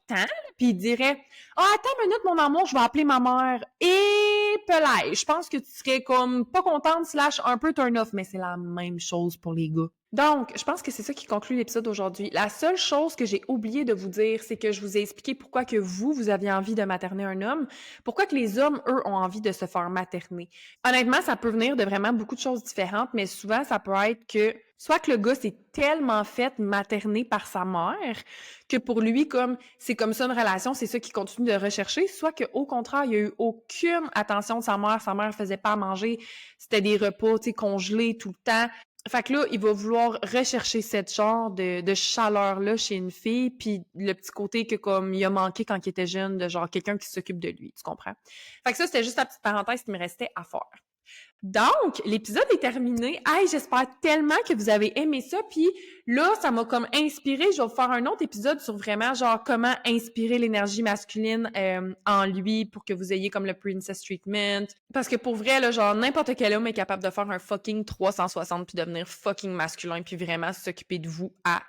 tant, puis il dirait, ah, attends une minute, mon amour, je vais appeler ma mère. Et pelay, je pense que tu serais comme pas contente / un peu turn off, mais c'est la même chose pour les gars. Donc, je pense que c'est ça qui conclut l'épisode d'aujourd'hui. La seule chose que j'ai oublié de vous dire, c'est que je vous ai expliqué pourquoi que vous aviez envie de materner un homme, pourquoi que les hommes, eux, ont envie de se faire materner. Honnêtement, ça peut venir de vraiment beaucoup de choses différentes, mais souvent, ça peut être que soit que le gars s'est tellement fait materner par sa mère que pour lui, comme c'est comme ça une relation, c'est ça qu'il continue de rechercher, soit qu'au contraire, il n'y a eu aucune attention de sa mère faisait pas à manger, c'était des repas, tu sais, congelés tout le temps. Fait que là, il va vouloir rechercher cette genre de chaleur-là chez une fille, puis le petit côté que comme il a manqué quand il était jeune, de genre quelqu'un qui s'occupe de lui, tu comprends? Fait que ça, c'était juste la petite parenthèse qui me restait à faire. Donc, l'épisode est terminé. Hey, j'espère tellement que vous avez aimé ça. Puis là, ça m'a comme inspiré. Je vais vous faire un autre épisode sur vraiment genre comment inspirer l'énergie masculine en lui pour que vous ayez comme le princess treatment. Parce que pour vrai, là, genre n'importe quel homme est capable de faire un fucking 360 puis devenir fucking masculin puis vraiment s'occuper de vous à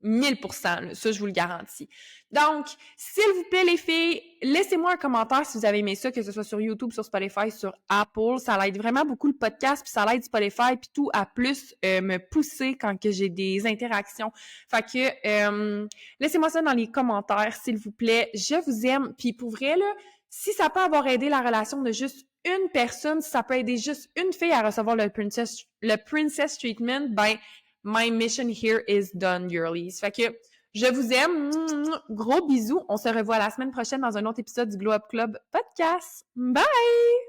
1000%, là, ça je vous le garantis. Donc, s'il vous plaît les filles, laissez-moi un commentaire si vous avez aimé ça, que ce soit sur YouTube, sur Spotify, sur Apple. Ça l'aide vraiment beaucoup le podcast, puis ça l'aide Spotify, puis tout à plus me pousser quand que j'ai des interactions. Fait que laissez-moi ça dans les commentaires, s'il vous plaît. Je vous aime, puis pour vrai, là, si ça peut avoir aidé la relation de juste une personne, si ça peut aider juste une fille à recevoir le princess treatment, ben my mission here is done, girlies. Fait que je vous aime. Gros bisous. On se revoit la semaine prochaine dans un autre épisode du Glow Up Club podcast. Bye!